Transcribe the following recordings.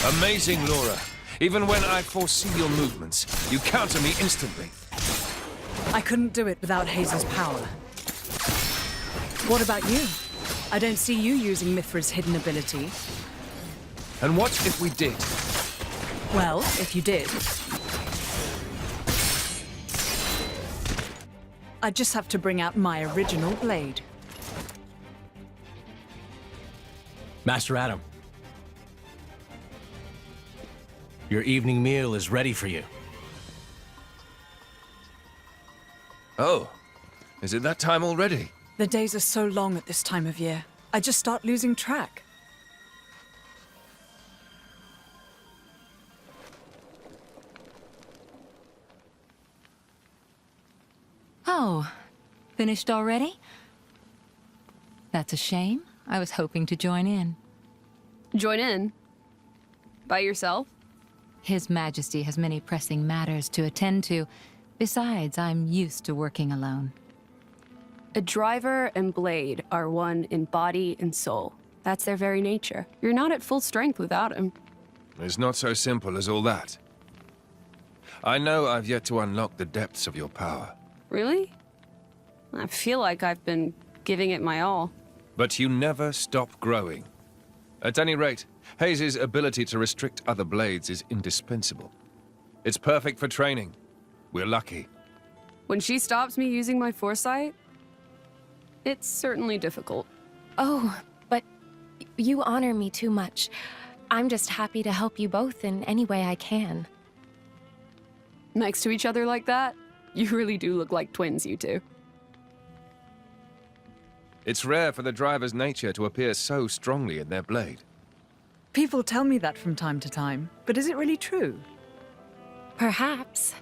Amazing, Laura. Even when I foresee your movements, you counter me instantly. I couldn't do it without Haze's power. What about you? I don't see you using Mithra's hidden ability. And what if we did? Well, if you did, I'd just have to bring out my original blade. Master Adam, your evening meal is ready for you. Oh, is it that time already? The days are so long at this time of year. I just start losing track. Oh, finished already? That's a shame. I was hoping to join in. Join in? By yourself? His Majesty has many pressing matters to attend to. Besides, I'm used to working alone. A driver and blade are one in body and soul. That's their very nature. You're not at full strength without him. It's not so simple as all that. I know I've yet to unlock the depths of your power. Really? I feel like I've been giving it my all. But you never stop growing. At any rate, Haze's ability to restrict other blades is indispensable. It's perfect for training. We're lucky. When she stops me using my foresight, it's certainly difficult. Oh, but you honor me too much. I'm just happy to help you both in any way I can. Next to each other like that, you really do look like twins, you two. It's rare for the driver's nature to appear so strongly in their blade. People tell me that from time to time, but is it really true? Perhaps.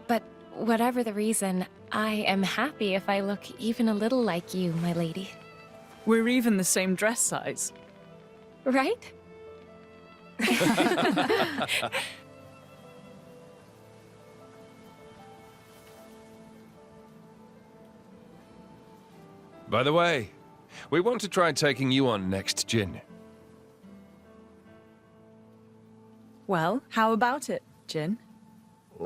But whatever the reason, I am happy if I look even a little like you, my lady. We're even the same dress size. Right? By the way, we want to try taking you on next, Jin. Well, how about it, Jin?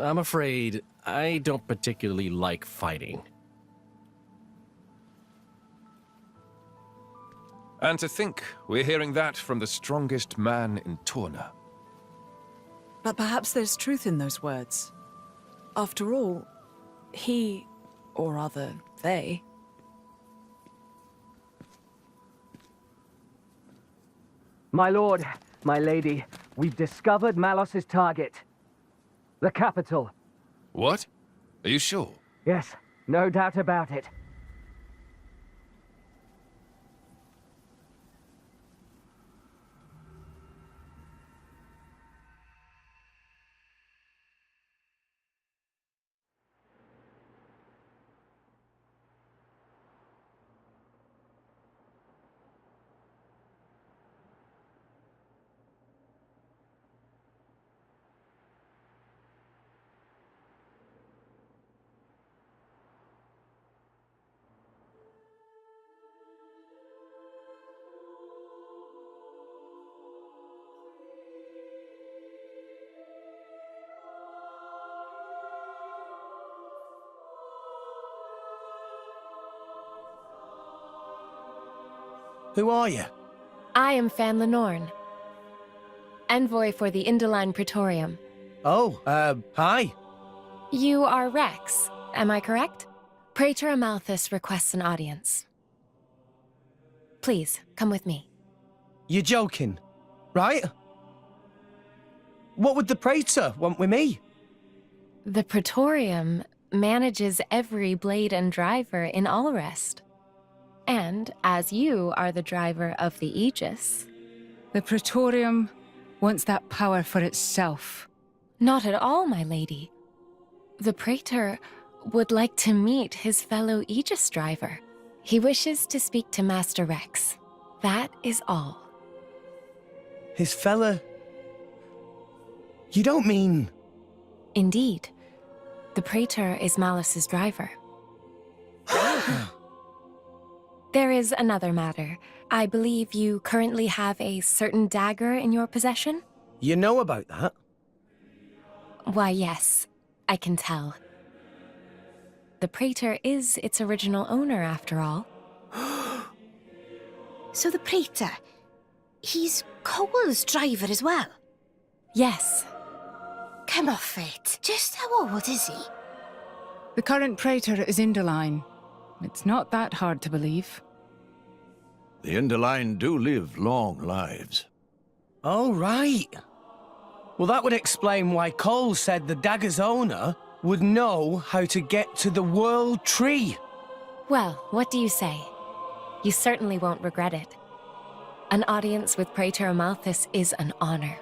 I'm afraid I don't particularly like fighting. And to think we're hearing that from the strongest man in Torna. But perhaps there's truth in those words. After all, he, or rather, they, My lord, my lady, we've discovered Malos's target. The capital. What? Are you sure? Yes, no doubt about it. Who are you? I am Fan Lenorn, envoy for the Indoline Praetorium. Oh, hi. You are Rex, am I correct? Praetor Amalthus requests an audience. Please, come with me. You're joking, right? What would the Praetor want with me? The Praetorium manages every blade and driver in Alrest. And as you are the driver of the Aegis... The Praetorium wants that power for itself. Not at all, my lady. The Praetor would like to meet his fellow Aegis driver. He wishes to speak to Master Rex. That is all. His fella... You don't mean... Indeed. The Praetor is Malos's driver. There is another matter. I believe you currently have a certain dagger in your possession? You know about that? Why, yes, I can tell. The Praetor is its original owner, after all. So the Praetor, he's Cole's driver as well? Yes. Come off it. Just how old is he? The current Praetor is Indoline. It's not that hard to believe. The Indoline do live long lives. Oh, right. Well, that would explain why Cole said the dagger's owner would know how to get to the World Tree. Well, what do you say? You certainly won't regret it. An audience with Praetor Amalthus is an honor.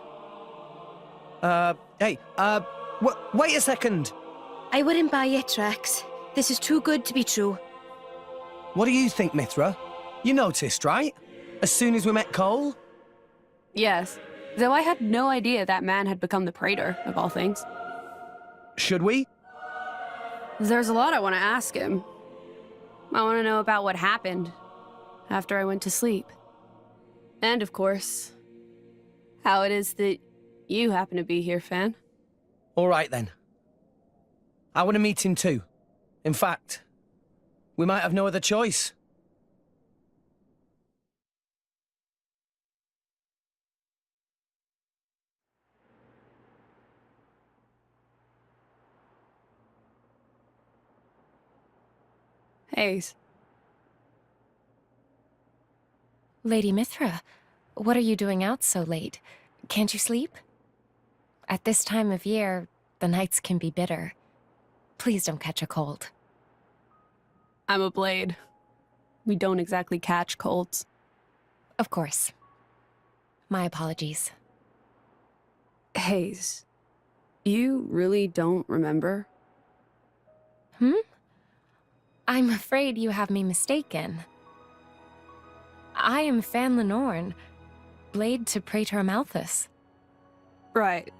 Wait a second. I wouldn't buy it, Rex. This is too good to be true. What do you think, Mithra? You noticed, right? As soon as we met Cole? Yes, though I had no idea that man had become the Praetor, of all things. Should we? There's a lot I want to ask him. I want to know about what happened after I went to sleep. And, of course, how it is that you happen to be here, Fan. All right, then. I want to meet him too. In fact, we might have no other choice. Haze. Lady Mithra, what are you doing out so late? Can't you sleep? At this time of year, the nights can be bitter. Please don't catch a cold. I'm a blade. We don't exactly catch colds. Of course. My apologies. Haze, you really don't remember? I'm afraid you have me mistaken. I am Fan Lenorn, blade to Praetor Amalthus. Right.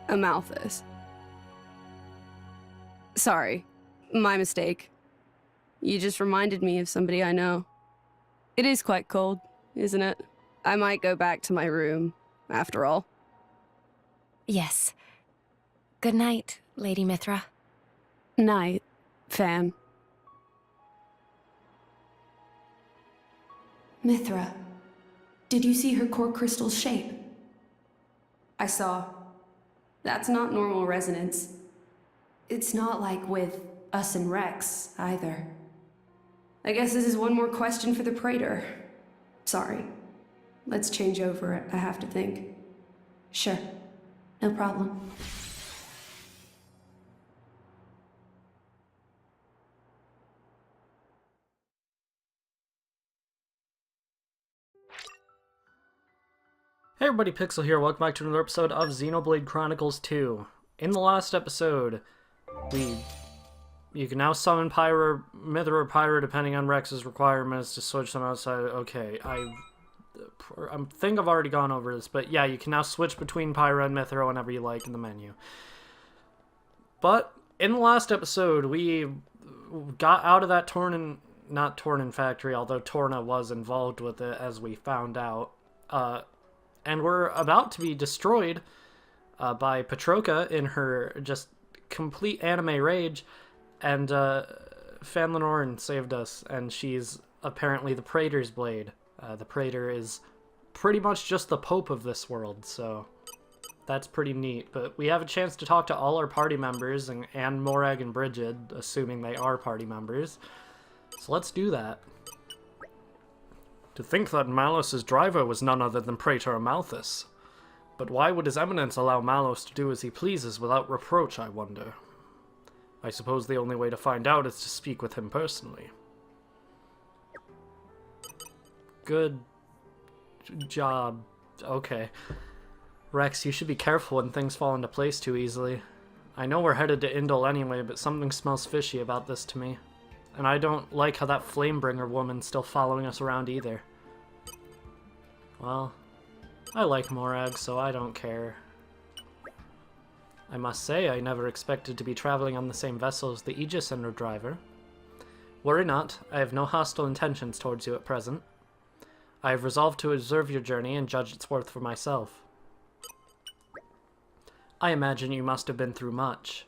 Amalthus. Sorry, my mistake. You just reminded me of somebody I know. It is quite cold, isn't it? I might go back to my room, after all. Yes. Good night, Lady Mithra. Night, Fan. Mithra, did you see her core crystal's shape? I saw. That's not normal resonance. It's not like with us and Rex, either. I guess this is one more question for the Praetor. Sorry. Let's change over. I have to think. Sure. No problem. Hey everybody, Pixel here. Welcome back to another episode of Xenoblade Chronicles 2. In the last episode, you can now summon Pyra, Mithra, or Pyra depending on Rex's requirements to switch them outside. Okay, I think I've already gone over this, but yeah, you can now switch between Pyra and Mithra whenever you like in the menu. But in the last episode, we got out of that not Tornin factory, although Torna was involved with it, as we found out. And we're about to be destroyed by Patroka in her just complete anime rage, and Fan Lenorn saved us, and she's apparently the Praetor's blade. The Praetor is pretty much just the Pope of this world, so that's pretty neat. But we have a chance to talk to all our party members, and Morag and Brigid, assuming they are party members. So let's do that. To think that Malos's driver was none other than Praetor Amalthus. But why would His Eminence allow Malos to do as he pleases without reproach, I wonder? I suppose the only way to find out is to speak with him personally. Good job. Okay. Rex, you should be careful when things fall into place too easily. I know we're headed to Indol anyway, but something smells fishy about this to me. And I don't like how that Flamebringer woman's still following us around either. Well, I like Morag, so I don't care. I must say, I never expected to be traveling on the same vessel as the Aegis and her driver. Worry not, I have no hostile intentions towards you at present. I have resolved to observe your journey and judge its worth for myself. I imagine you must have been through much.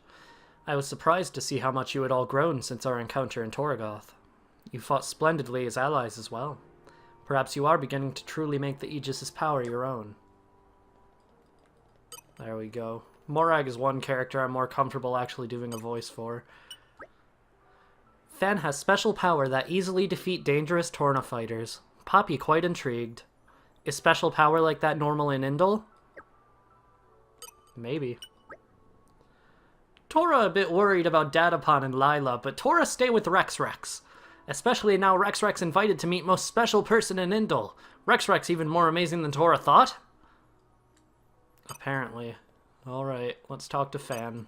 I was surprised to see how much you had all grown since our encounter in Torgoth. You fought splendidly as allies as well. Perhaps you are beginning to truly make the Aegis' power your own. There we go. Morag is one character I'm more comfortable actually doing a voice for. Fan has special power that easily defeat dangerous Torna fighters. Poppy quite intrigued. Is special power like that normal in Indol? Maybe. Tora a bit worried about Datapon and Lila, but Tora stay with Rex. Especially now Rex invited to meet most special person in Indol. Rex even more amazing than Tora thought? Apparently. Alright, let's talk to Fan.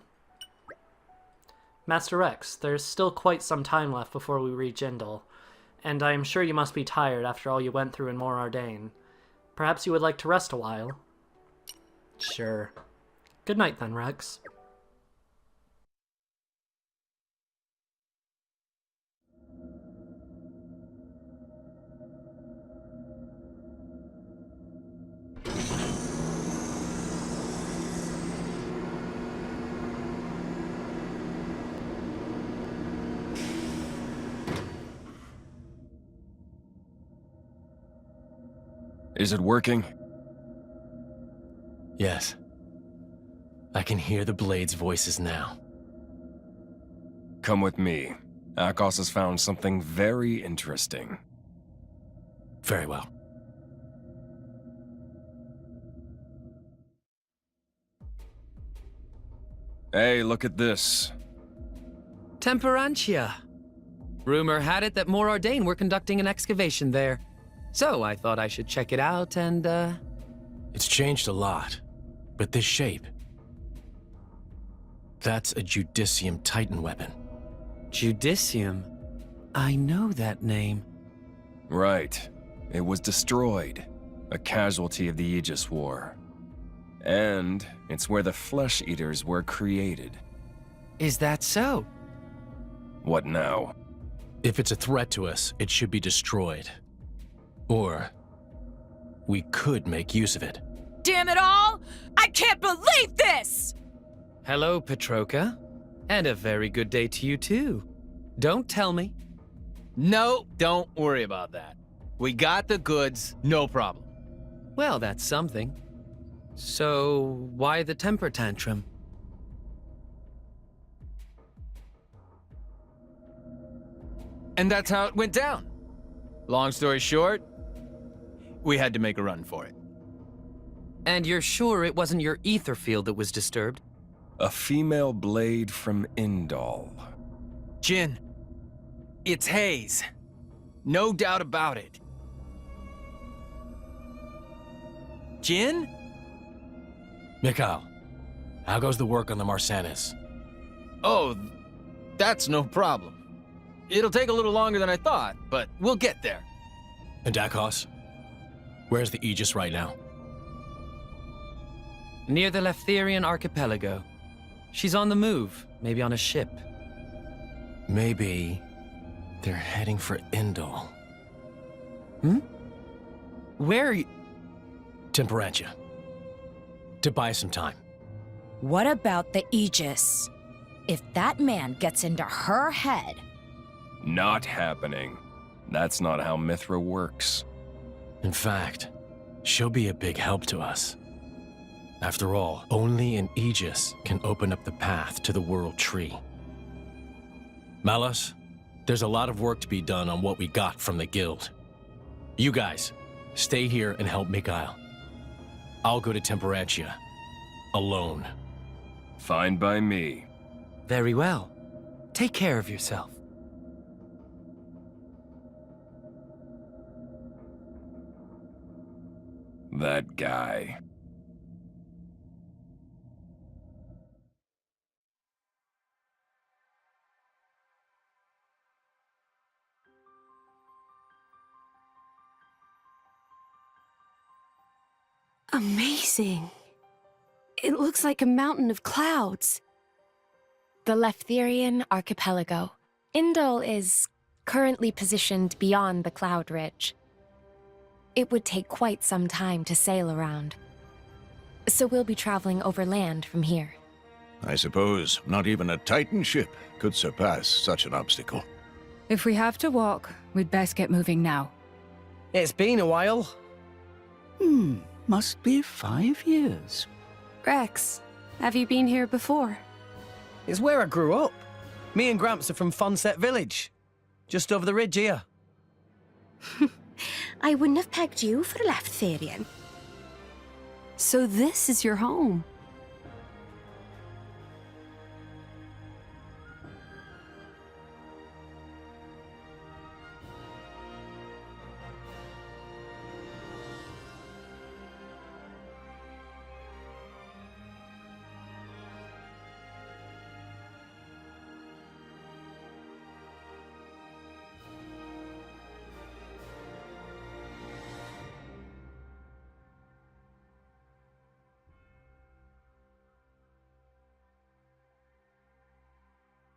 Master Rex, there's still quite some time left before we reach Indol, and I am sure you must be tired after all you went through in Mor Ardain. Perhaps you would like to rest a while? Sure. Good night then, Rex. Is it working? Yes. I can hear the Blade's voices now. Come with me. Akos has found something very interesting. Very well. Hey, look at this. Temperantia. Rumor had it that Mor Ardain were conducting an excavation there. So I thought I should check it out and, It's changed a lot, but this shape... That's a Judicium Titan weapon. Judicium? I know that name. Right. It was destroyed. A casualty of the Aegis War. And it's where the Flesh Eaters were created. Is that so? What now? If it's a threat to us, it should be destroyed. Or we could make use of it. Damn it all! I can't believe this! Hello, Petroka. And a very good day to you, too. Don't tell me. No, don't worry about that. We got the goods, no problem. Well, that's something. So, why the temper tantrum? And that's how it went down. Long story short, we had to make a run for it. And you're sure it wasn't your ether field that was disturbed? A female blade from Indol. Jin, it's Haze. No doubt about it. Jin? Mikhail, how goes the work on the Marsanis? Oh, that's no problem. It'll take a little longer than I thought, but we'll get there. And Dakos? Where's the Aegis right now? Near the Leftherian Archipelago. She's on the move, maybe on a ship. Maybe they're heading for Indol. Where are you? Temperantia. To buy some time. What about the Aegis? If that man gets into her head... Not happening. That's not how Mithra works. In fact, she'll be a big help to us. After all, only an Aegis can open up the path to the World Tree. Malos, there's a lot of work to be done on what we got from the Guild. You guys, stay here and help Mikhail. I'll go to Temperantia. Alone. Fine by me. Very well. Take care of yourself. That guy. Amazing. It looks like a mountain of clouds. The Leftherian Archipelago. Indol is currently positioned beyond the Cloud Ridge. It would take quite some time to sail around. So we'll be traveling overland from here. I suppose not even a Titan ship could surpass such an obstacle. If we have to walk, we'd best get moving now. It's been a while. Must be 5 years. Rex, have you been here before? It's where I grew up. Me and Gramps are from Fonset Village. Just over the ridge here. I wouldn't have pegged you for a Leftherian. So this is your home?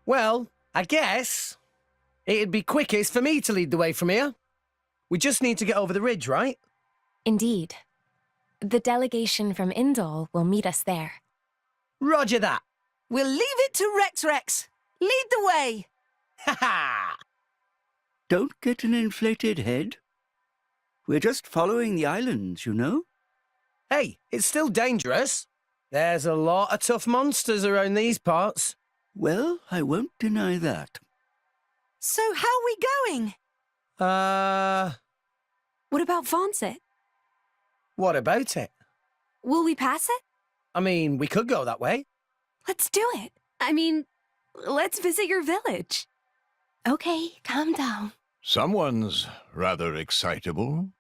Well, I guess it'd be quickest for me to lead the way from here. We just need to get over the ridge, right? Indeed. The delegation from Indol will meet us there. Roger that. We'll leave it to Rex. Lead the way. Ha ha! Don't get an inflated head. We're just following the islands, you know? Hey, it's still dangerous. There's a lot of tough monsters around these parts. Well, I won't deny that. So how are we going? What about Fonset? What about it? Will we pass it? I mean, we could go that way. Let's do it. I mean, let's visit your village. Okay, calm down. Someone's rather excitable.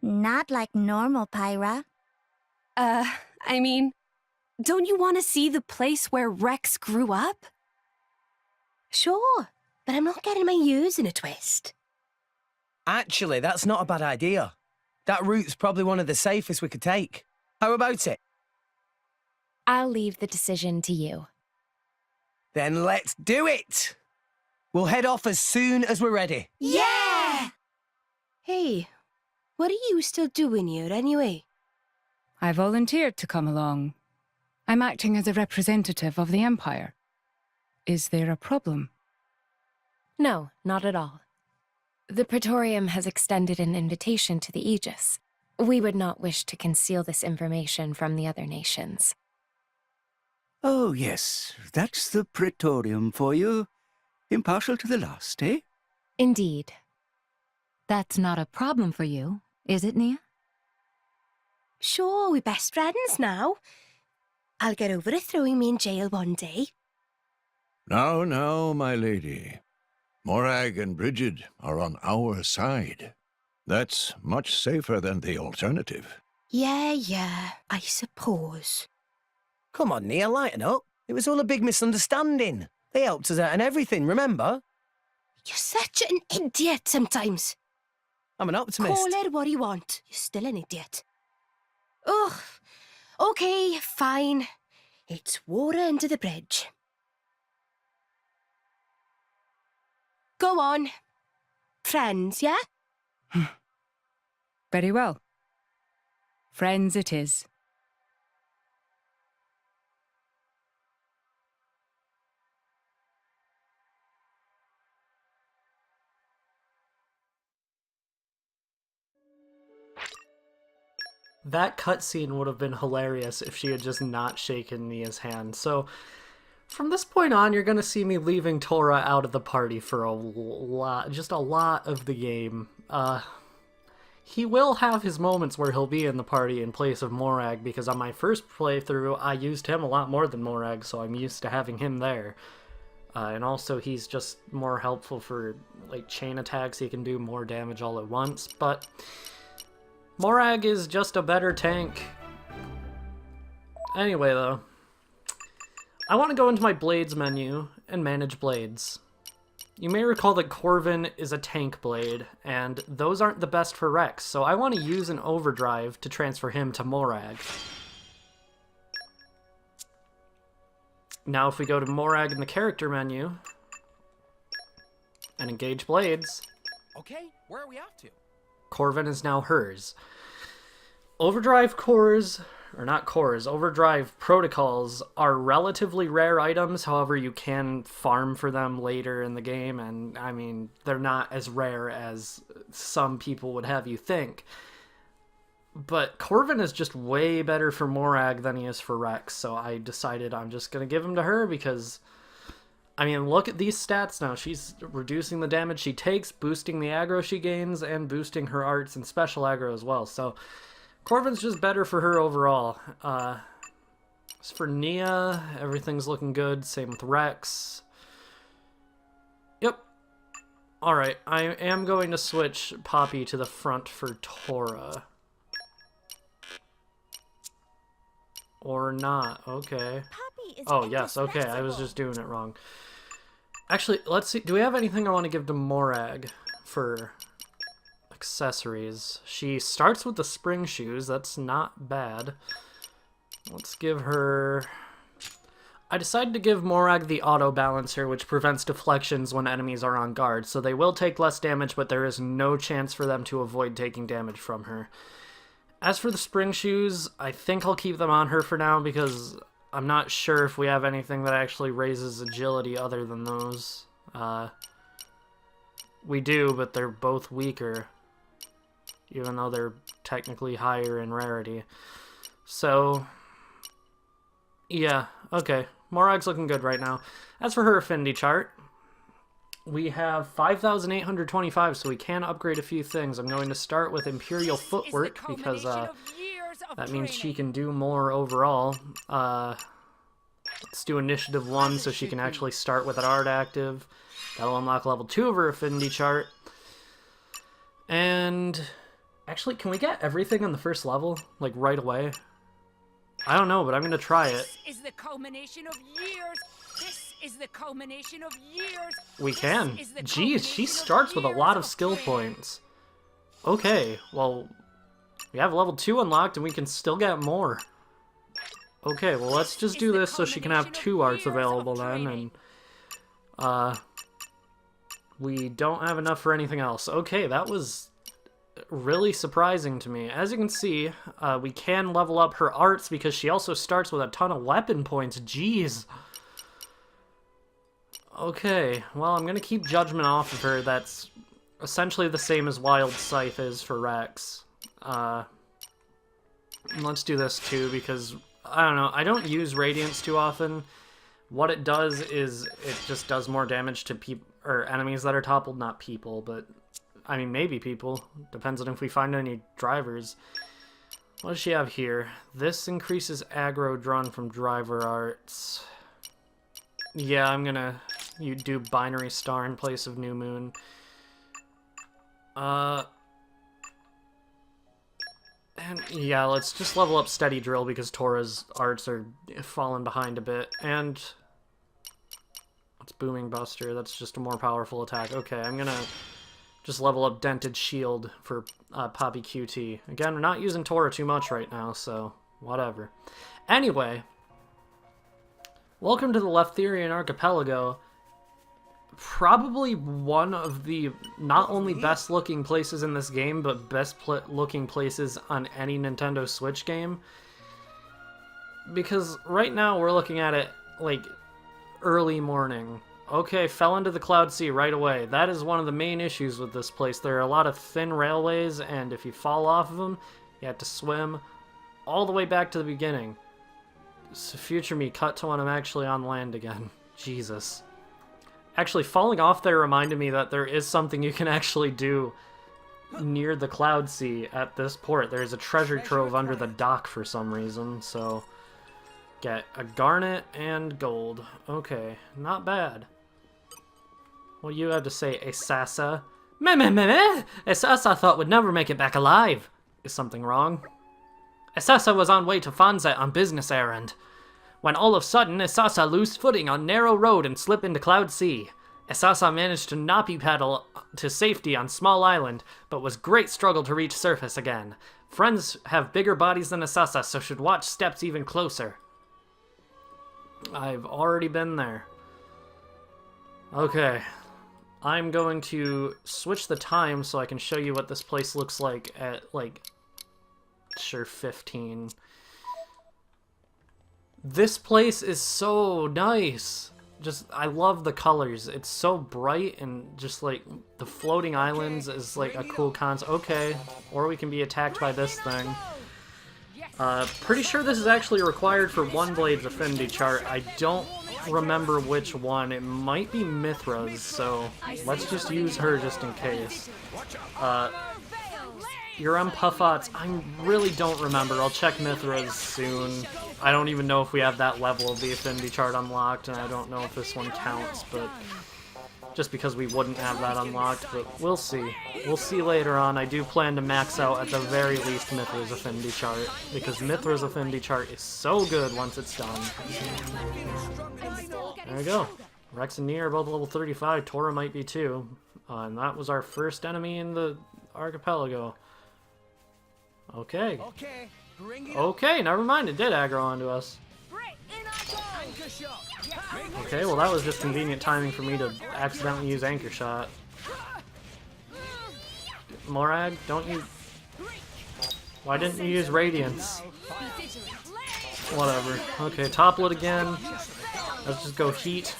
Not like normal Pyra. I mean, don't you want to see the place where Rex grew up? Sure, but I'm not getting my ears in a twist. Actually, that's not a bad idea. That route's probably one of the safest we could take. How about it? I'll leave the decision to you. Then let's do it! We'll head off as soon as we're ready. Yeah! Hey, what are you still doing here anyway? I volunteered to come along. I'm acting as a representative of the Empire. Is there a problem? No, not at all. The Praetorium has extended an invitation to the Aegis. We would not wish to conceal this information from the other nations. Oh, yes, that's the Praetorium for you. Impartial to the last, eh? Indeed. That's not a problem for you, is it, Nia? Sure, we're best friends now. I'll get over it throwing me in jail one day. Now, my lady. Morag and Bridget are on our side. That's much safer than the alternative. Yeah, I suppose. Come on, Nia, lighten up. It was all a big misunderstanding. They helped us out and everything, remember? You're such an idiot sometimes. I'm an optimist. Call it what you want. You're still an idiot. Ugh. Okay, fine. It's water under the bridge. Go on. Friends, yeah? Very well. Friends it is. That cutscene would have been hilarious if she had just not shaken Nia's hand. So, from this point on, you're going to see me leaving Tora out of the party for a lot of the game. He will have his moments where he'll be in the party in place of Morag, because on my first playthrough, I used him a lot more than Morag, so I'm used to having him there. And also, he's just more helpful for, like, chain attacks. He can do more damage all at once, but Morag is just a better tank. Anyway, though, I want to go into my Blades menu and manage Blades. You may recall that Corvin is a tank blade, and those aren't the best for Rex, so I want to use an overdrive to transfer him to Morag. Now if we go to Morag in the character menu and engage Blades, Okay, where are we off to? Corvin is now hers. Overdrive cores or not cores, overdrive protocols are relatively rare items. However, you can farm for them later in the game, and I mean, they're not as rare as some people would have you think. But Corvin is just way better for Morag than he is for Rex, so I decided I'm just going to give him to her because, I mean, look at these stats now. She's reducing the damage she takes, boosting the aggro she gains, and boosting her arts and special aggro as well. So Corvin's just better for her overall. As for Nia, everything's looking good. Same with Rex. Yep. Alright, I am going to switch Poppy to the front for Tora. Or not. Okay. Oh, yes. Okay, I was just doing it wrong. Actually, let's see. Do we have anything I want to give to Morag for accessories? She starts with the spring shoes. That's not bad. Let's give her... I decided to give Morag the auto balancer, which prevents deflections when enemies are on guard. So they will take less damage, but there is no chance for them to avoid taking damage from her. As for the spring shoes, I think I'll keep them on her for now because I'm not sure if we have anything that actually raises agility other than those. We do, but they're both weaker, even though they're technically higher in rarity. So, yeah, okay. Morag's looking good right now. As for her affinity chart, we have 5,825, so we can upgrade a few things. I'm going to start with Imperial Footwork, because that means she can do more overall. Let's do Initiative 1, so she can actually start with an art active. That'll unlock level 2 of her affinity chart. And... actually, can we get everything on the first level? Like, right away? I don't know, but I'm going to try it. This is the culmination of years. This is the culmination of years. We can. Geez, she starts with a lot of skill points. Okay, well, we have level 2 unlocked and we can still get more. Okay, well, let's just do this so she can have 2 arts available then, and we don't have enough for anything else. Okay, that was really surprising to me. As you can see, we can level up her arts because she also starts with a ton of weapon points. Jeez. Okay, well, I'm going to keep Judgment off of her. That's essentially the same as Wild Scythe is for Rex. Let's do this too, because, I don't know, I don't use Radiance too often. What it does is it just does more damage to people or enemies that are toppled. Not people, but, I mean, maybe people. Depends on if we find any drivers. What does she have here? This increases aggro drawn from driver arts. Yeah, I'm gonna do Binary Star in place of New Moon. And yeah, let's just level up Steady Drill because Tora's arts are falling behind a bit. And what's Booming Buster? That's just a more powerful attack. Okay, I'm gonna just level up Dented Shield for Poppy QT. Again, we're not using Tora too much right now, so whatever. Anyway, welcome to the Leftherian Archipelago. Probably one of the not only best looking places in this game, but best looking places on any Nintendo Switch game. Because right now we're looking at it like early morning. Okay, fell into the Cloud Sea right away. That is one of the main issues with this place. There are a lot of thin railways, and if you fall off of them, you have to swim all the way back to the beginning. So future me, cut to when I'm actually on land again. Jesus. Actually, falling off there reminded me that there is something you can actually do near the Cloud Sea at this port. There's a treasure trove under the dock for some reason, so get a garnet and gold. Okay, not bad. What do you have to say, Asasa? Meh. Asasa thought would never make it back alive. Is something wrong? Asasa was on way to Fanzet on business errand, when all of a sudden Asasa lose footing on narrow road and slip into Cloud Sea. Asasa managed to nappy paddle to safety on small island, but was great struggle to reach surface again. Friends have bigger bodies than Asasa, so should watch steps even closer. I've already been there. Okay. I'm going to switch the time so I can show you what this place looks like at, like, sure, 15. This place is so nice. Just, I love the colors. It's so bright, and just like the floating islands is like a cool concept. Okay, or we can be attacked by this thing. Pretty sure this is actually required for one blade's affinity chart. I don't remember which one. It might be Mithra's, so let's just use her just in case. You're on Puffots. I really don't remember. I'll check Mithra's soon. I don't even know if we have that level of the affinity chart unlocked, and I don't know if this one counts, but just because we wouldn't have that unlocked, but we'll see. We'll see later on. I do plan to max out at the very least Mithra's affinity chart, because Mithra's affinity chart is so good once it's done. There we go. Rex and Nia are both level 35. Tora might be too. And that was our first enemy in the archipelago. Okay. Okay, never mind. It did aggro onto us. Okay, well that was just convenient timing for me to accidentally use Anchor Shot. Morag, don't you... Why didn't you use Radiance? Whatever. Okay, toplet again. Let's just go Heat.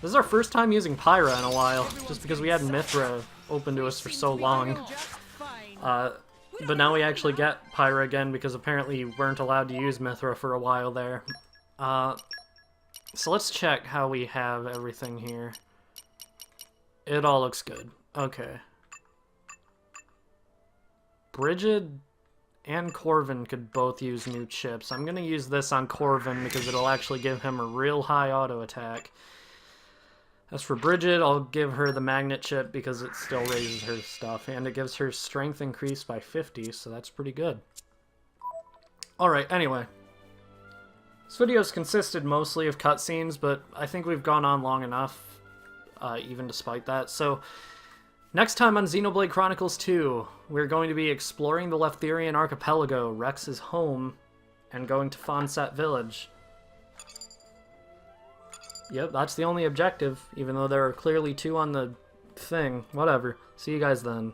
This is our first time using Pyra in a while, just because we had Mithra open to us for so long. But now we actually get Pyra again, because apparently you weren't allowed to use Mithra for a while there. So let's check how we have everything here. It all looks good. Okay. Brigid and Corvin could both use new chips. I'm going to use this on Corvin because it'll actually give him a real high auto attack. As for Brigid, I'll give her the magnet chip because it still raises her stuff, and it gives her strength increased by 50, so that's pretty good. Alright, anyway. This video's consisted mostly of cutscenes, but I think we've gone on long enough, even despite that. So, next time on Xenoblade Chronicles 2, we're going to be exploring the Leftherian Archipelago, Rex's home, and going to Fonset Village. Yep, that's the only objective, even though there are clearly 2 on the thing. Whatever. See you guys then.